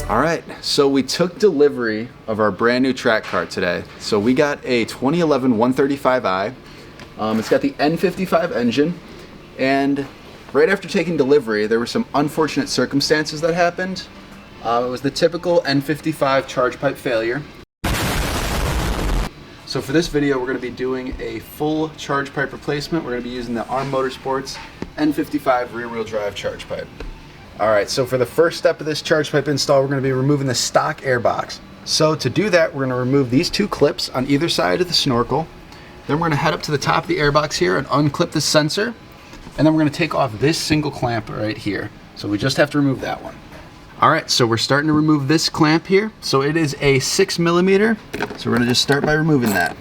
All right, so we took delivery of our brand new track car today. So we got a 2011 135i. It's got the N55 engine, and right after taking delivery, there were some unfortunate circumstances that happened. It was the typical N55 charge pipe failure. So for this video, we're going to be doing a full charge pipe replacement. We're going to be using the Motorsports N55 rear-wheel drive charge pipe. All right, so for the first step of this charge pipe install, we're going to be removing the stock air box. So to do that, we're going to remove these two clips on either side of the snorkel. Then we're going to head up to the top of the air box here and unclip the sensor. And then we're going to take off this single clamp right here. So we just have to remove that one. All right, so we're starting to remove this clamp here. So it is a 6mm. So we're going to just start by removing that.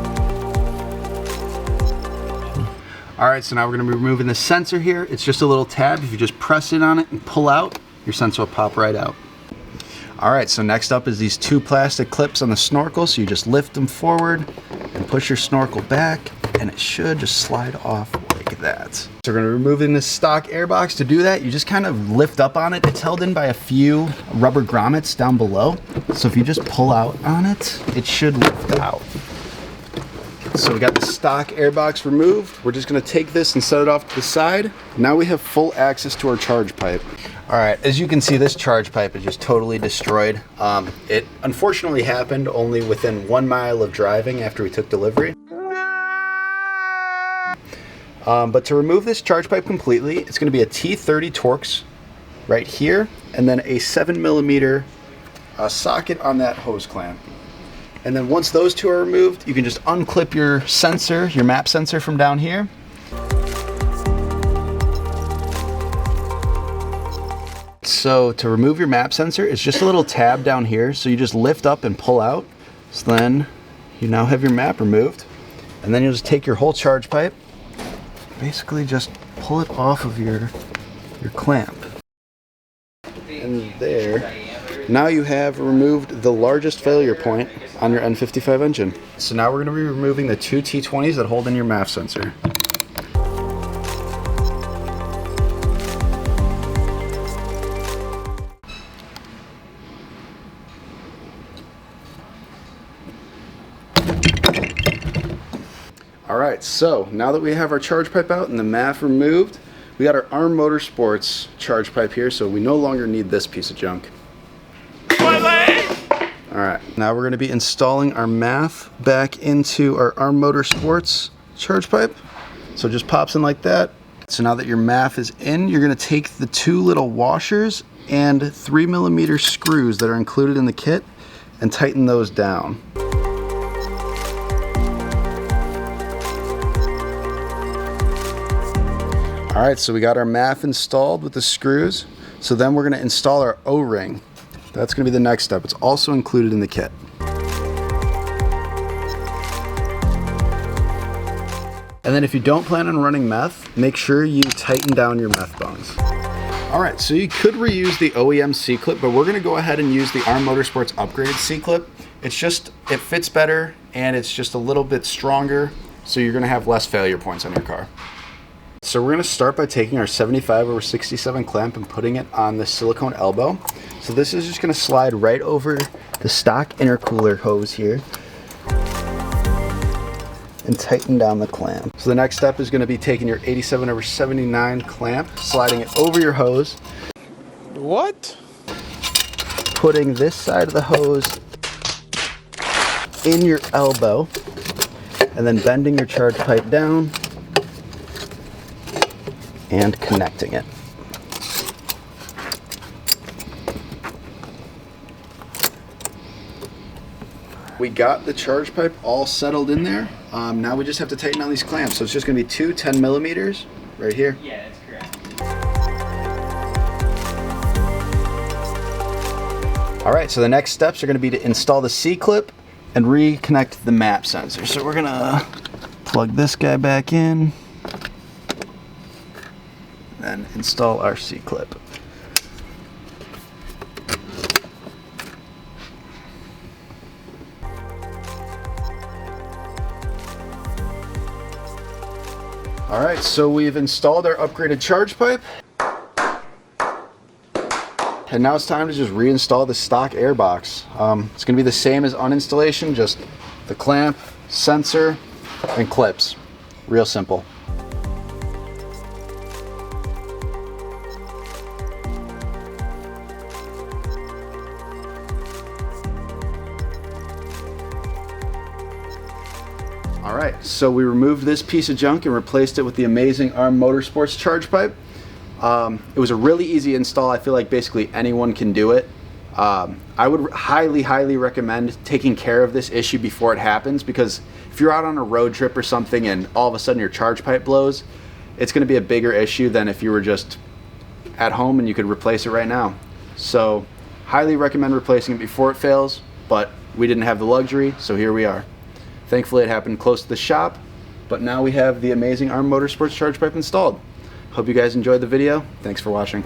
All right, so now we're going to be removing the sensor here. It's just a little tab. If you just press in on it and pull out, your sensor will pop right out. All right, so next up is these two plastic clips on the snorkel. So you just lift them forward and push your snorkel back, and it should just slide off like that. So we're going to be removing this stock air box. To do that, you just kind of lift up on it. It's held in by a few rubber grommets down below. So if you just pull out on it, it should lift out. So we got the stock air box removed. We're just going to take this and set it off to the side. Now we have full access to our charge pipe. All right, as you can see, this charge pipe is just totally destroyed. It unfortunately happened only within 1 mile of driving after we took delivery. But to remove this charge pipe completely, it's going to be a T30 Torx right here, and then a 7mm socket on that hose clamp. And then once those two are removed, you can just unclip your sensor, your map sensor from down here. So to remove your map sensor, it's just a little tab down here. So you just lift up and pull out. So then you now have your map removed. And then you'll just take your whole charge pipe, basically just pull it off of your clamp. And there. Now you have removed the largest failure point on your N55 engine. So now we're going to be removing the two T20s that hold in your MAF sensor. All right, so now that we have our charge pipe out and the MAF removed, we got our Motorsports charge pipe here, so we no longer need this piece of junk. All right, now we're going to be installing our MAF back into our Motorsports charge pipe. So it just pops in like that. So now that your MAF is in, you're going to take the two little washers and 3mm screws that are included in the kit and tighten those down. All right, so we got our MAF installed with the screws. So then we're going to install our O-ring. That's going to be the next step. It's also included in the kit. And then if you don't plan on running meth, make sure you tighten down your meth bones. All right, so you could reuse the OEM C-clip, but we're going to go ahead and use the Motorsports upgraded C-clip. It fits better and it's just a little bit stronger, so you're going to have less failure points on your car. So we're going to start by taking our 75/67 clamp and putting it on the silicone elbow. So this is just going to slide right over the stock intercooler hose here and tighten down the clamp. So the next step is going to be taking your 87/79 clamp, sliding it over your hose. What? Putting this side of the hose in your elbow and then bending your charge pipe down and connecting it. We got the charge pipe all settled in there. Now we just have to tighten down these clamps. So it's just going to be two 10mm right here. Yeah, that's correct. All right, so the next steps are going to be to install the C-clip and reconnect the map sensor. So we're going to plug this guy back in and install our C-clip. All right, so we've installed our upgraded charge pipe. And now it's time to just reinstall the stock air box. It's going to be the same as uninstallation, just the clamp, sensor, and clips. Real simple. Alright, so we removed this piece of junk and replaced it with the amazing ARM Motorsports charge pipe. It was a really easy install. I feel like basically anyone can do it. I would highly recommend taking care of this issue before it happens, because if you're out on a road trip or something and all of a sudden your charge pipe blows, it's going to be a bigger issue than if you were just at home and you could replace it right now. So highly recommend replacing it before it fails, but we didn't have the luxury, so here we are. Thankfully it happened close to the shop, but now we have the amazing ARM Motorsports charge pipe installed. Hope you guys enjoyed the video. Thanks for watching.